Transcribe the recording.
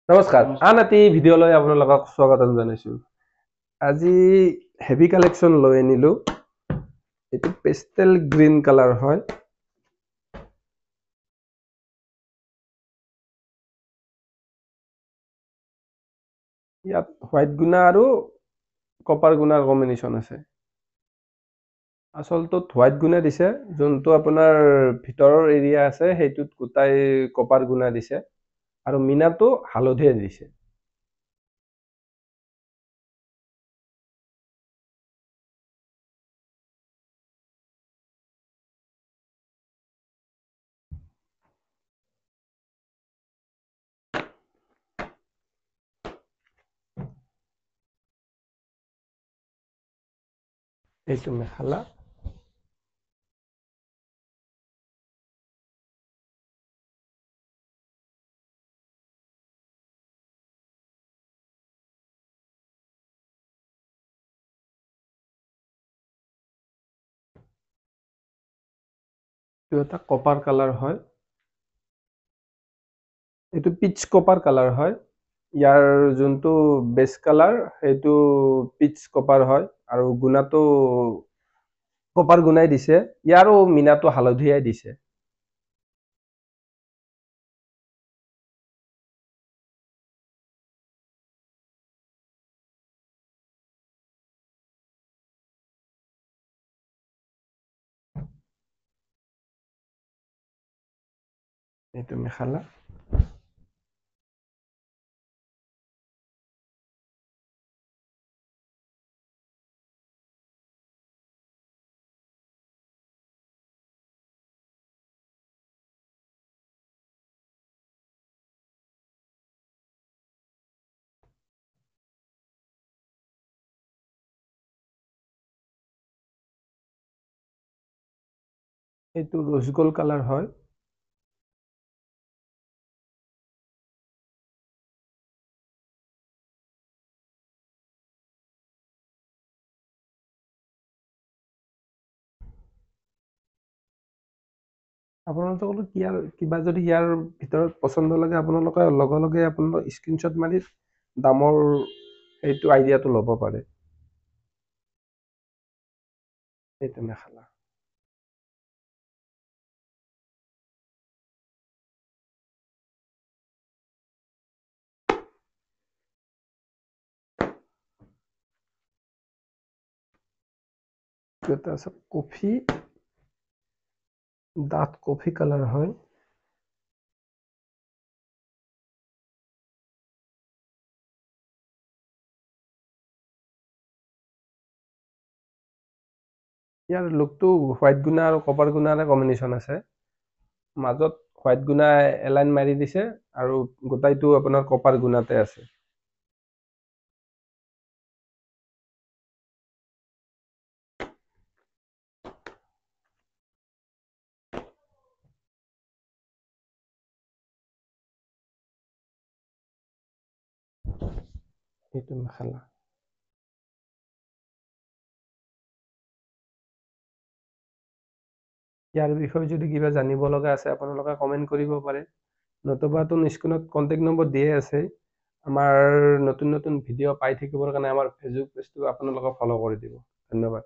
নমস্কাৰ, আন এটি ভিডিঅ'লৈ আপোনালোকক স্বাগতম জনাইছোঁ। আজি হেভি কালেকশ্যন লৈ আনিলোঁ। এইটো পেষ্টেল গ্ৰীণ কালাৰ হয়। ইয়াত হোৱাইট গুণা আৰু কপাৰ গুণাৰ কম্বিনেশ্যন আছে। আচলটোত হোৱাইট গুণা দিছে, যোনটো আপোনাৰ ভিতৰৰ এৰিয়া আছে সেইটোত গোটাই কপাৰ গুণা দিছে আৰু মিনাটো হালধীয়া দিছে। এইটো মেখেলা। এইটো এটা কপাৰ কালাৰ হয়। এইটো পিচ কপাৰ কালাৰ হয়। ইয়াৰ যোনটো বেছ কালাৰ সেইটো পিচ কপাৰ হয় আৰু গুণাটো কপাৰ গুণাই দিছে। ইয়াৰো মিনাটো হালধীয়াই দিছে। এইটো মেখেলা। এইটো ৰ'জ গল্ড কালাৰ হয়। আপোনালোকৰ কিবা যদি ইয়াৰ ভিতৰত পচন্দ লাগে আপোনালোকে লগে লগে আপোনালোকে স্ক্ৰীনশ্বট মাৰি দামৰ সেইটো আইডিয়াটো ল'ব পাৰে। এইটো মেখেলা। এটা আছে কফি, ডাঠ কফি কালাৰ হয়। ইয়াৰ লুকটো হোৱাইট গুণা আৰু কপাৰ গুণাৰে কম্বিনেশ্যন আছে। মাজত হোৱাইট গুণা এলাইন মাৰি দিছে আৰু গোটাইটো আপোনাৰ কপাৰ গুণাতে আছে। এইটো মেখেলা। ইয়াৰ বিষয়ে যদি কিবা জানিব লগা আছে আপোনালোকে কমেণ্ট কৰিব পাৰে, নতুবা স্ক্ৰীনত কণ্টেক্ট নম্বৰ দিয়ে আছে। আমাৰ নতুন নতুন ভিডিঅ' পাই থাকিবৰ কাৰণে আমাৰ ফেচবুক পেজটো আপোনালোকে ফ'ল' কৰি দিব। ধন্যবাদ।